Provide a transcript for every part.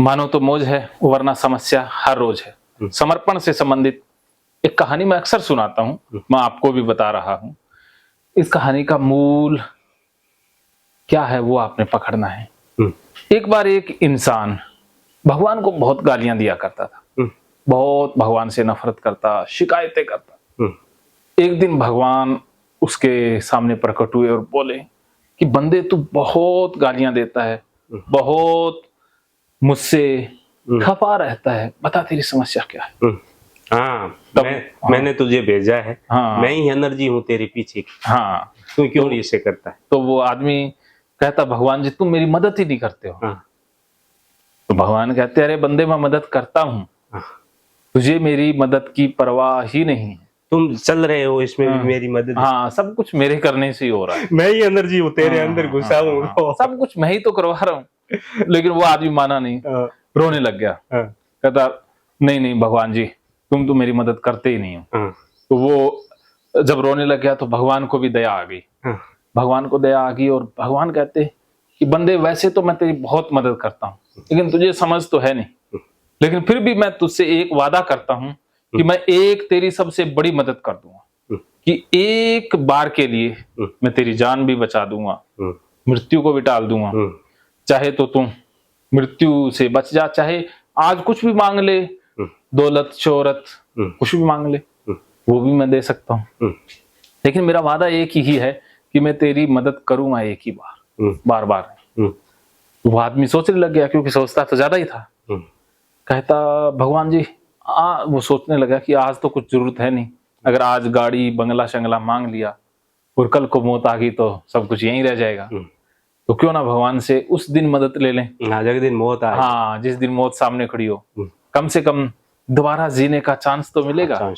मानो तो मौज है वरना समस्या हर रोज है। समर्पण से संबंधित एक कहानी मैं अक्सर सुनाता हूं, मैं आपको भी बता रहा हूं। इस कहानी का मूल क्या है वो आपने पकड़ना है। एक बार एक इंसान भगवान को बहुत गालियां दिया करता था, बहुत भगवान से नफरत करता, शिकायतें करता। एक दिन भगवान उसके सामने प्रकट हुए और बोले कि बंदे तू बहुत गालियां देता है, बहुत मुझसे खफा रहता है, बता तेरी समस्या क्या है। हाँ, मैंने तुझे भेजा है। हाँ, मैं ही एनर्जी हूँ तेरे पीछे की। हाँ, तू क्यों ऐसे करता है? तो वो आदमी कहता भगवान जी तुम मेरी मदद ही नहीं करते हो। हाँ, तो भगवान कहते अरे बंदे मैं मदद करता हूँ, तुझे मेरी मदद की परवाह ही नहीं है। तुम चल रहे हो इसमें भी मेरी मदद। हाँ, सब कुछ मेरे करने से ही हो रहा है। मैं ही एनर्जी हूँ तेरे अंदर घुसा हूँ। सब कुछ मैं ही तो करवा रहा हूँ। लेकिन वो आदमी माना नहीं, रोने लग गया। कहता नहीं नहीं भगवान जी तुम तो मेरी मदद करते ही नहीं हो। तो वो जब रोने लग गया तो भगवान को भी दया आ गई। भगवान को दया आ गई और भगवान कहते कि बंदे वैसे तो मैं तेरी बहुत मदद करता हूँ, लेकिन तुझे समझ तो है नहीं, लेकिन फिर भी मैं तुझसे एक वादा करता हूँ कि मैं एक तेरी सबसे बड़ी मदद कर दूंगा कि एक बार के लिए मैं तेरी जान भी बचा दूंगा, मृत्यु को भी टाल दूंगा। चाहे तो तुम मृत्यु से बच जा, चाहे आज कुछ भी मांग ले, दौलत शोहरत कुछ भी मांग ले, वो भी मैं दे सकता हूँ, लेकिन मेरा वादा एक ही है कि मैं तेरी मदद करूंगा एक ही बार, बार बार नहीं। वो आदमी सोचने लग गया, क्योंकि सोचता तो ज्यादा ही था। कहता भगवान जी वो सोचने लगा कि आज तो कुछ जरूरत है नहीं, अगर आज गाड़ी बंगला शंगला मांग लिया और कल को मौत आ गई तो सब कुछ यहीं रह जाएगा, तो क्यों ना भगवान से उस दिन मदद ले लें। जिस दिन मौत आए, हाँ, जिस दिन मौत सामने खड़ी हो, कम से कम दोबारा जीने का चांस तो मिलेगा।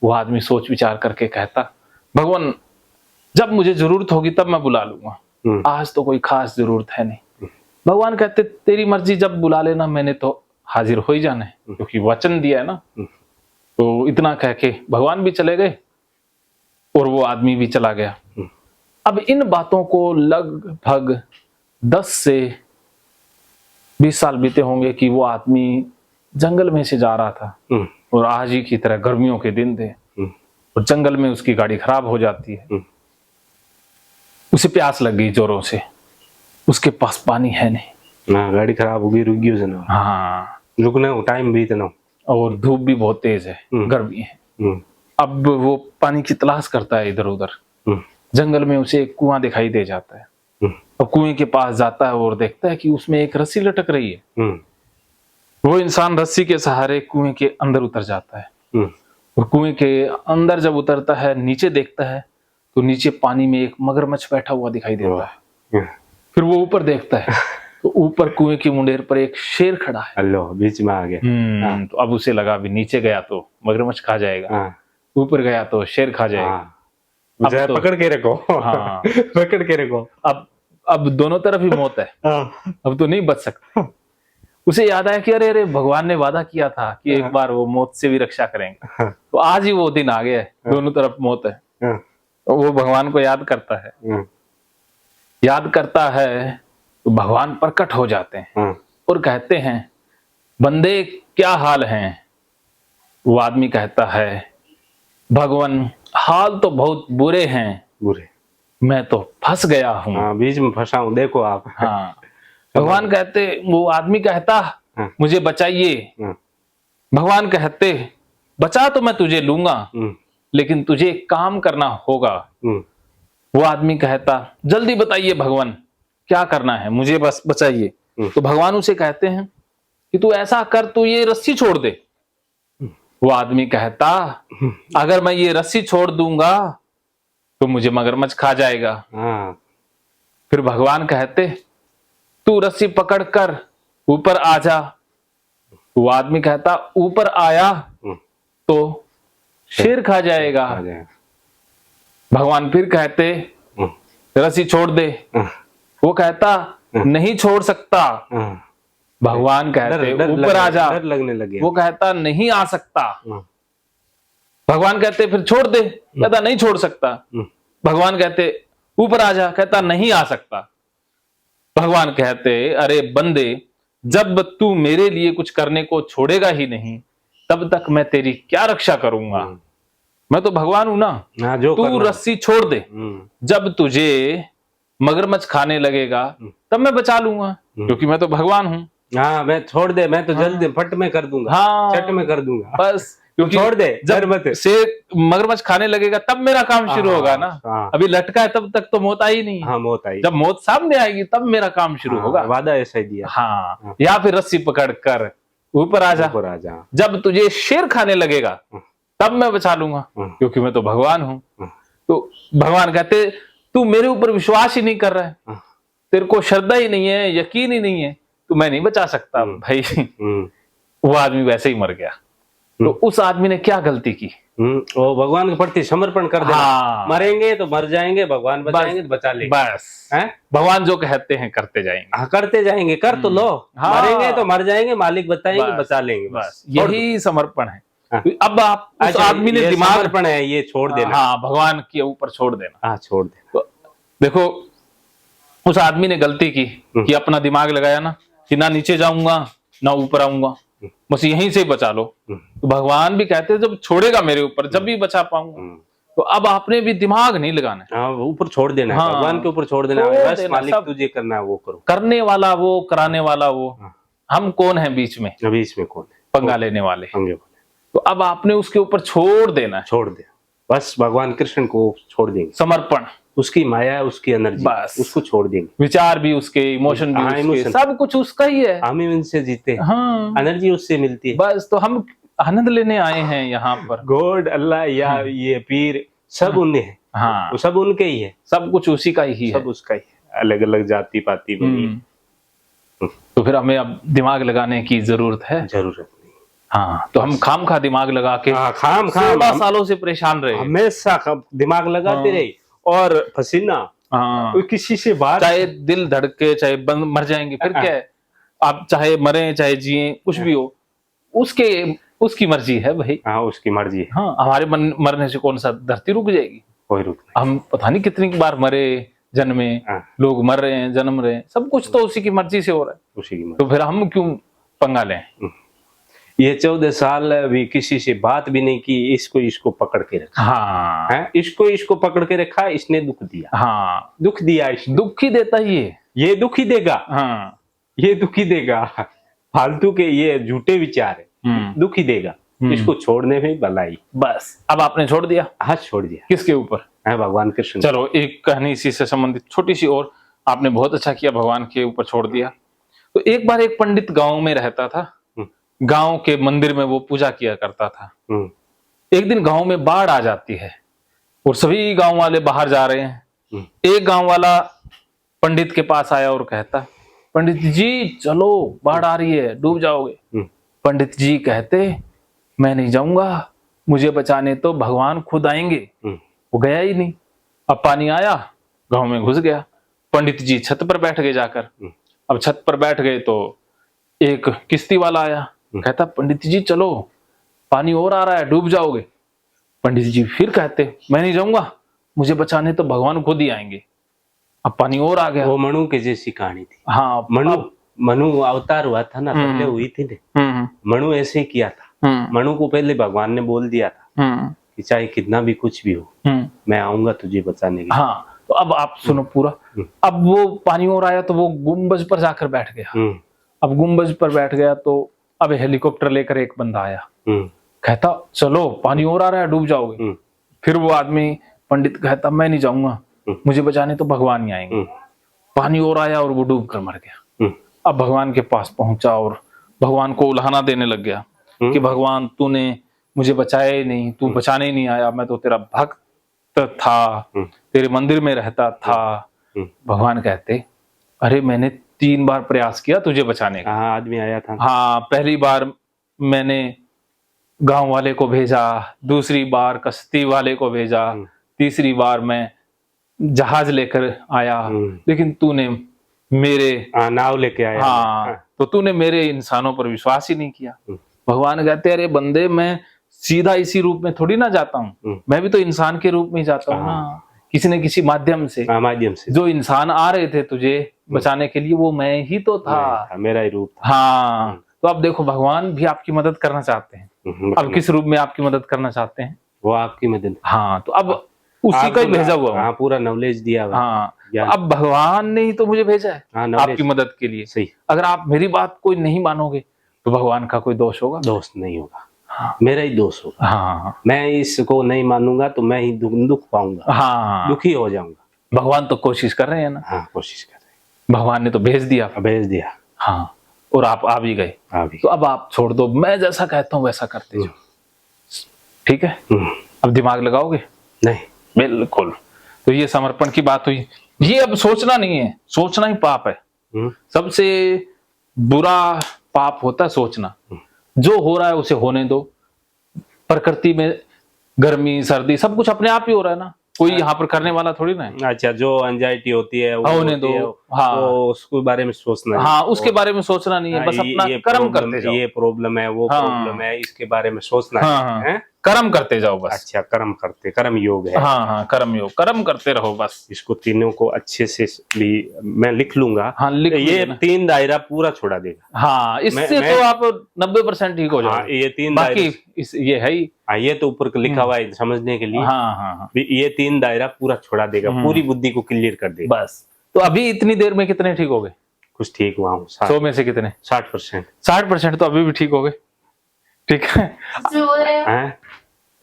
वो आदमी सोच विचार करके कहता भगवान जब मुझे जरूरत होगी तब मैं बुला लूंगा, आज तो कोई खास जरूरत है नहीं। भगवान कहते तेरी मर्जी, जब बुला लेना, मैंने तो हाजिर हो ही जाना है, क्योंकि वचन दिया है ना। तो इतना कह के भगवान भी चले गए और वो आदमी भी चला गया। अब इन बातों को लगभग 10 से 20 साल बीते होंगे कि वो आदमी जंगल में से जा रहा था और आज ही की तरह गर्मियों के दिन थे और जंगल में उसकी गाड़ी खराब हो जाती है। उसे प्यास लग गई जोरों से, उसके पास पानी है नहीं। गाड़ी खराब हो गई, रुक गई उसने। हाँ, रुकना टाइम भी इतना, और धूप भी बहुत तेज है, गर्मी है। अब वो पानी की तलाश करता है इधर उधर। जंगल में उसे एक कुआं दिखाई दे जाता है। अब कुएं के पास जाता है और देखता है कि उसमें एक रस्सी लटक रही है। वो इंसान रस्सी के सहारे कुएं के अंदर उतर जाता है और कुएं के अंदर जब उतरता है, नीचे देखता है तो नीचे पानी में एक मगरमच्छ बैठा हुआ दिखाई देता है। फिर वो ऊपर देखता है तो ऊपर कुएं की मुंडेर पर एक शेर खड़ा है। अल्लाह, बीच में आ गया। तो अब उसे लगा भी नीचे गया तो मगरमच्छ खा जाएगा, ऊपर गया तो शेर खा जाएगा। अब तो पकड़ के रखो। हाँ, पकड़ के रखो। अब दोनों तरफ ही मौत है। अब तो नहीं बच सकता। उसे याद आया कि अरे भगवान ने वादा किया था कि एक बार वो मौत से भी रक्षा करेंगे, तो आज ही वो दिन आ गया है, दोनों तरफ मौत है। तो वो भगवान को याद करता है, याद करता है तो भगवान प्रकट हो जाते हैं और कहते हैं बंदे क्या हाल हैं। वो आदमी कहता है भगवान हाल तो बहुत बुरे हैं, बुरे, मैं तो फंस गया हूँ। बीच में फंसा हूँ, देखो आप। हाँ, भगवान कहते, वो आदमी कहता मुझे बचाइए। भगवान कहते बचा तो मैं तुझे लूंगा, लेकिन तुझे काम करना होगा। वो आदमी कहता जल्दी बताइए भगवान क्या करना है, मुझे बस बचाइए। तो भगवान उसे कहते हैं कि तू ऐसा कर, तू ये रस्सी छोड़ दे। वो आदमी कहता अगर मैं ये रस्सी छोड़ दूंगा तो मुझे मगरमच्छ खा जाएगा। फिर भगवान कहते तू रस्सी पकड़ कर ऊपर आ जा। वो आदमी कहता ऊपर आया तो शेर खा जाएगा। भगवान फिर कहते रस्सी छोड़ दे। वो कहता नहीं छोड़ सकता। भगवान कहते ऊपर आ जा। लगने लगे। वो कहता नहीं आ सकता। भगवान कहते फिर छोड़ दे। कहता नहीं छोड़ सकता। भगवान कहते ऊपर आ जा। कहता नहीं आ सकता। भगवान कहते अरे बंदे जब तू मेरे लिए कुछ करने को छोड़ेगा ही नहीं, तब तक मैं तेरी क्या रक्षा करूंगा। मैं तो भगवान हूं ना। हाँ, जो तू करना। रस्सी छोड़ दे, जब तुझे मगरमच्छ खाने लगेगा तब मैं बचा लूंगा, क्योंकि मैं तो भगवान हूँ। हाँ, मैं छोड़ दे, मैं तो जल्दी फट में कर दूंगा। हाँ, चट में कर दूंगा बस क्योंकि छोड़ दे, जब मत। से मगरमच्छ खाने लगेगा तब मेरा काम शुरू होगा ना। हाँ। अभी लटका है तब तक तो मौत आई नहीं है। हाँ, मौत आई। जब मौत सामने आएगी तब मेरा काम शुरू होगा। वादा ऐसा ही दिया। हाँ, या फिर रस्सी पकड़ कर ऊपर आ जा। ऊपर आ जा। जब तुझे शेर खाने लगेगा तब मैं बचा लूंगा, क्योंकि मैं तो भगवान हूँ। तो भगवान कहते तू मेरे ऊपर विश्वास ही नहीं कर रहा है, तेरे को श्रद्धा ही नहीं है, यकीन ही नहीं है, तो मैं नहीं बचा सकता भाई। वो आदमी वैसे ही मर गया। तो उस आदमी ने क्या गलती की? वो भगवान के प्रति समर्पण कर देना। हाँ। मरेंगे तो मर जाएंगे, भगवान बचाएंगे तो बचा लेंगे। बस हैं? भगवान जो कहते हैं करते जाएंगे। हाँ, करते जाएंगे, कर तो लो। हाँ। मरेंगे तो मर जाएंगे, मालिक बताएंगे, बस, बचा लेंगे। बस यही समर्पण है। हाँ। अब आप उस अच्छा, आदमी ने ये दिमाग समर्पण है, ये छोड़ देना। हाँ, भगवान के ऊपर छोड़ देना। हाँ, छोड़ देना। तो देखो उस आदमी ने गलती की कि अपना दिमाग लगाया ना कि ना नीचे जाऊंगा ना ऊपर आऊंगा, बस यहीं से बचा लो। तो भगवान भी कहते हैं जब छोड़ेगा मेरे ऊपर जब भी बचा पाऊंगा। तो अब आपने भी दिमाग नहीं लगाना है। हाँ, ऊपर छोड़ देना है। हाँ, भगवान के ऊपर छोड़ देना है। छोड़ बस देना, मालिक सब। तुझे करना है वो करो। करने वाला वो, कराने वाला वो, हम कौन है बीच में अभी इसमें कौन है पंगा लेने वाले? पंगे वाले। तो अब आपने उसके ऊपर छोड़ देना है। छोड़ दे, बस भगवान कृष्ण को छोड़ देंगे। समर्पण, उसकी माया, उसकी एनर्जी, बस। उसको छोड़ देंगे। विचार भी उसके, इमोशन भी हाँ, उसके, इमोशन। सब कुछ उसका ही है। हम ही उनसे जीते हैं। हाँ, एनर्जी उससे मिलती है। बस तो हम आनंद लेने आए हैं यहाँ पर। गॉड, अल्लाह या ये पीर, सब उन्हें है। हाँ, वो सब उनके ही है। सब कुछ उसी का ही है। सब उसका ही है। अलग अलग जाति पाति बनी तो फिर हमें अब दिमाग लगाने की जरूरत है। जरूरत नहीं। हाँ, तो हम खाम खा दिमाग लगा के खाम 16 सालों से परेशान रहे। हमेशा दिमाग लगाते रहे और पसीना। हाँ, किसी से बात, चाहे दिल धड़के, चाहे मर जाएंगे, फिर क्या है? आप चाहे मरे चाहे जिए, कुछ भी हो, उसकी मर्जी है भाई। हाँ, उसकी मर्जी है। हाँ, हमारे मरने से कौन सा धरती रुक जाएगी? कोई रुक नहीं। हम पता नहीं कितनी बार मरे, जन्मे, लोग मर रहे हैं, जन्म रहे हैं, सब कुछ तो उसी की मर्जी से हो रहा है। उसी की मर्जी। तो फिर हम क्यों पंगा लें? ये 14 साल भी किसी से बात भी नहीं की, इसको पकड़ के रखा। हाँ, है, इसको पकड़ के रखा, इसने दुख दिया। हाँ, दुख दिया इसने। दुख ही देता ये दुख ही देगा। हाँ, ये दुख ही देगा। फालतू के ये झूठे विचार है, दुख ही देगा। इसको छोड़ने में भलाई। बस अब आपने छोड़ दिया। हाथ छोड़ दिया। किसके ऊपर? है भगवान कृष्ण। चलो एक कहानी इसी से संबंधित छोटी सी और, आपने बहुत अच्छा किया, भगवान के ऊपर छोड़ दिया। तो एक बार एक पंडित गांव में रहता था। गांव के मंदिर में वो पूजा किया करता था। एक दिन गांव में बाढ़ आ जाती है और सभी गांव वाले बाहर जा रहे हैं। एक गांव वाला पंडित के पास आया और कहता, पंडित जी चलो, बाढ़ आ रही है, डूब जाओगे। पंडित जी कहते, मैं नहीं जाऊंगा, मुझे बचाने तो भगवान खुद आएंगे। वो गया ही नहीं। अब पानी आया, गांव में घुस गया। पंडित जी छत पर बैठ गए जाकर। अब छत पर बैठ गए तो एक किश्ती वाला आया, कहता पंडित जी चलो, पानी और आ रहा है, डूब जाओगे। पंडित जी फिर कहते, मैं नहीं जाऊंगा, मुझे बचाने तो भगवान खुद ही आएंगे। अब पानी और आ गया। वो मनु के जैसी कहानी थी। हाँ, मनु अवतार हुआ था ना, पहले हुई थी ना। मनु ऐसे ही किया था। मनु को पहले भगवान ने बोल दिया था कि चाहे कितना भी कुछ भी हो, मैं आऊंगा तुझे बचाने के लिए। हाँ, तो अब आप सुनो पूरा। अब वो पानी और आया तो वो गुम्बज पर जाकर बैठ गया। अब गुम्बज पर बैठ गया तो अब हेलीकॉप्टर लेकर एक बंदा आया, कहता चलो, पानी और आ रहा है, डूब जाओगे। फिर वो आदमी पंडित कहता, मैं नहीं जाऊंगा, मुझे बचाने तो भगवान ही आएंगे। पानी और आया और वो डूब कर मर गया। अब भगवान के पास पहुंचा और भगवान को उल्हाना देने लग गया कि भगवान तूने मुझे बचाया ही नहीं, तू बचाने ही नहीं आया, मैं तो तेरा भक्त था, तेरे मंदिर में रहता था। भगवान कहते, अरे मैंने 3 बार प्रयास किया तुझे बचाने का। हाँ, आदमी आया था। हाँ, पहली बार मैंने गांव वाले को भेजा, दूसरी बार कश्ती वाले को भेजा, तीसरी बार मैं जहाज लेकर आया, लेकिन तूने मेरे नाव लेके आया। हाँ, तो तूने मेरे इंसानों पर विश्वास ही नहीं किया। भगवान कहते, अरे बंदे, मैं सीधा इसी रूप में थोड़ी ना जाता हूँ, मैं भी तो इंसान के रूप में ही जाता हूँ ना, किसी न किसी माध्यम से। माध्यम से जो इंसान आ रहे थे तुझे बचाने के लिए वो मैं ही तो था, मेरा ही रूप था। हाँ। तो अब देखो भगवान भी आपकी मदद करना चाहते हैं। अब किस रूप में आपकी मदद करना चाहते हैं? वो आपकी मदद। हाँ, तो अब उसी का ही भेजा हुआ हूँ। हाँ, पूरा नॉलेज दिया हुआ। हाँ, तो अब भगवान ने ही तो मुझे भेजा है आपकी मदद के लिए। सही। अगर आप मेरी बात कोई नहीं मानोगे तो भगवान का कोई दोष होगा? दोष नहीं होगा। हाँ, मेरा ही दोष होगा। हाँ, मैं इसको नहीं मानूंगा तो मैं ही दुख पाऊंगा। हाँ, दुखी हो जाऊंगा। भगवान तो कोशिश कर रहे हैं ना। हाँ, कोशिश कर रहे हैं। भगवान ने तो भेज दिया। हाँ, और आप आ भी गए। तो अब आप छोड़ दो, मैं जैसा कहता हूँ वैसा करते जाओ, ठीक है? अब दिमाग लगाओगे? नहीं, बिल्कुल। तो ये समर्पण की बात हुई। ये अब सोचना नहीं है, सोचना ही पाप है। सबसे बुरा पाप होता है सोचना। जो हो रहा है उसे होने दो। प्रकृति में गर्मी सर्दी सब कुछ अपने आप ही हो रहा है ना, कोई यहाँ पर करने वाला थोड़ी ना है। अच्छा, जो एंजाइटी होती है वो होने दो। हाँ, वो उसके बारे में सोचना नहीं। हाँ, उसके बारे में सोचना नहीं है, बस अपना कर्म करते जाओ। ये प्रॉब्लम है, वो प्रॉब्लम है, इसके बारे में सोचना है। कर्म करते जाओ बस। अच्छा, कर्म योग है। हाँ, हाँ, कर्म योग, कर्म करते रहो बस। इसको तीनों को अच्छे से भी मैं लिख लूंगा। हाँ, लिख ये 3 दायरा पूरा छोड़ा देगा। हाँ, इससे तो आप 90% ठीक हो जाओगे। ये 3 बाकी ये है ही। ये तो ऊपर लिखा हुआ है समझने के लिए। हाँ, हाँ, ये 3 दायरा पूरा छोड़ा देगा, पूरी बुद्धि को क्लियर कर देगा बस। तो अभी इतनी देर में कितने ठीक हो गए? कुछ ठीक हुआ हूँ। 100 में से कितने? 60%। 60% तो अभी भी ठीक हो गए, ठीक है?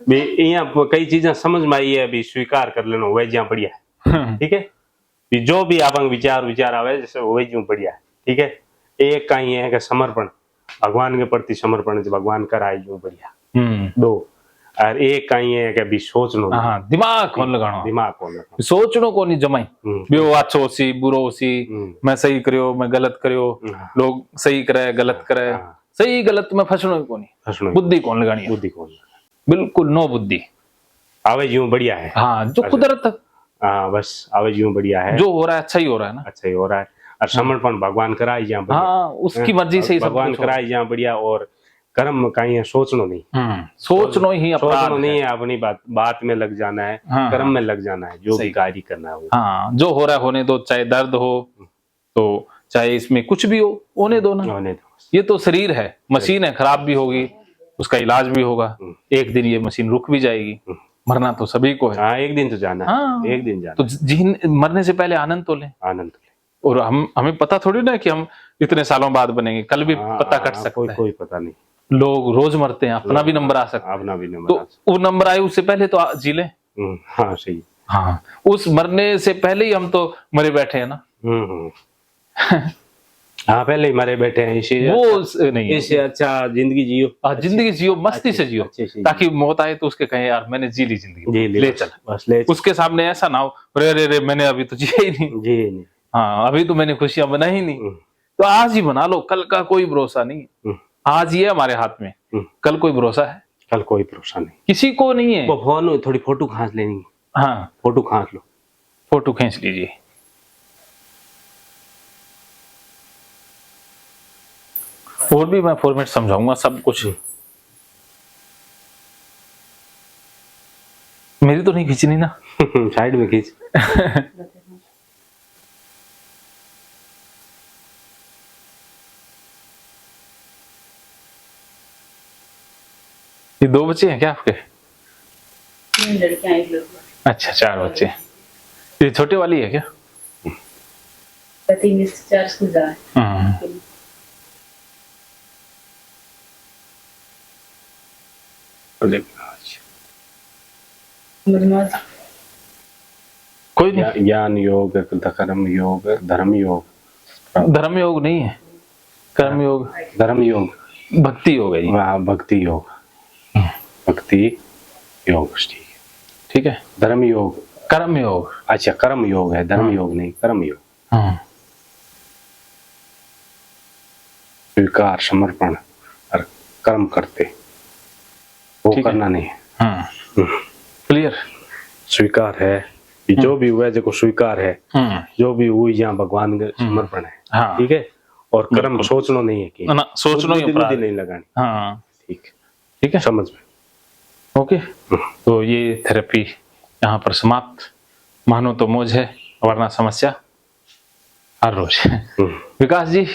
यहाँ कई चीजें समझ में आई है, अभी स्वीकार कर लेना वह जहाँ बढ़िया है, ठीक है? जो भी आप विचार आवे जैसे वही जो बढ़िया है, ठीक है? एक का ही है कि समर्पण, भगवान के प्रति समर्पण, भगवान कराए जो बढ़िया। 2 और एक का ही है कि अभी सोचनो। हाँ, दिमाग कौन लगाना, दिमाग कौन सोचनो को नहीं जमाई भी वो अच्छो सी बुरो सी, मैं सही करियो मैं गलत करियो, लोग सही करे गलत करे, सही गलत में फसनो को नहीं। बुद्धि कौन लगानी? बुद्धि कौन? बिल्कुल नो बुद्धि। आवे यूं बढ़िया है। हाँ, जो कुदरत। हाँ, बस आवे यूं बढ़िया है। जो हो रहा है अच्छा ही हो रहा है ना। अच्छा ही हो रहा है। और समर्पण भगवान कराए जहाँ बढ़िया। हाँ, उसकी मर्जी से ही भगवान कराए जहाँ बढ़िया। और कर्म कहीं सोचनो नहीं। सोचनो ही अपराध नहीं है। अपनी बात में लग जाना है। कर्म में लग जाना है, जो भी कार्य करना है वो। हाँ, जो हो रहा है होने दो, चाहे दर्द हो तो चाहे इसमें कुछ भी हो, होने दो ना। होने दो। ये तो शरीर है, मशीन है, खराब भी होगी, उसका इलाज भी होगा। एक दिन ये मशीन रुक भी जाएगी। मरना तो सभी को है। हाँ, एक दिन तो जाना है। एक दिन जाना। तो मरने से पहले आनंद तो लें। आनंद तो लें। और हमें पता थोड़ी ना कि हम इतने सालों बाद बनेंगे, कल भी पता कट सकता है। कोई पता नहीं। लोग रोज मरते हैं, अपना भी नंबर आ सकता है। अपना भी नंबर। तो वो नंबर आए उससे पहले तो जी लें। हाँ, सही। हाँ, उस मरने से पहले ही हम तो मरे बैठे हैं ना। हाँ, पहले ही मरे बैठे हैं। वो नहीं, इससे अच्छा जिंदगी जियो। जिंदगी जियो, मस्ती से जियो, ताकि मौत आए तो उसके कहे यार मैंने जी ली जिंदगी, ले चल बस ले। उसके सामने ऐसा ना हो रे रे रे मैंने अभी तो जिया ही नहीं। हाँ, अभी तो मैंने खुशियां बना ही नहीं। तो आज ही बना लो, कल का कोई भरोसा नहीं। आज ही है हमारे हाथ में, कल कोई भरोसा है? कल कोई भरोसा नहीं, किसी को नहीं है। वो फोन थोड़ी फोटो खींच लेनी। हाँ, फोटो खींच लो, फोटो खींच लीजिए। और भी मैं फॉर्मेट समझाऊंगा सब कुछ। मेरी तो नहीं खींचनी ना। साइड में खींच। ये 2 बच्चे हैं क्या आपके? 3 लड़कियां 1 लड़का। अच्छा, 4 बच्चे। ये छोटे वाली है क्या? 3 में से 4 स्कूल जा रहे हैं। कोई नहीं। ज्ञान योग, कर्म योग, धर्म योग। धर्म योग नहीं है, कर्म योग, धर्म योग, भक्ति योग है। भक्ति योग, भक्ति योग, ठीक है। धर्म योग, कर्म योग। अच्छा, कर्म योग है, धर्म योग नहीं, कर्म योग। स्वीकार, समर्पण और कर्म करते, वो करना नहीं है। क्लियर? स्वीकार है, जो भी हुआ जो स्वीकार है, जो भी हुई जहाँ भगवान का समर्पण है, ठीक है। और कर्म सोचना नहीं है कि ना, सोचना ही बुद्धि नहीं लगानी। हाँ, ठीक है, समझ में। ओके। तो ये थेरेपी यहाँ पर समाप्त। मानो तो मौज है, वरना समस्या। हर रोज। विकास जी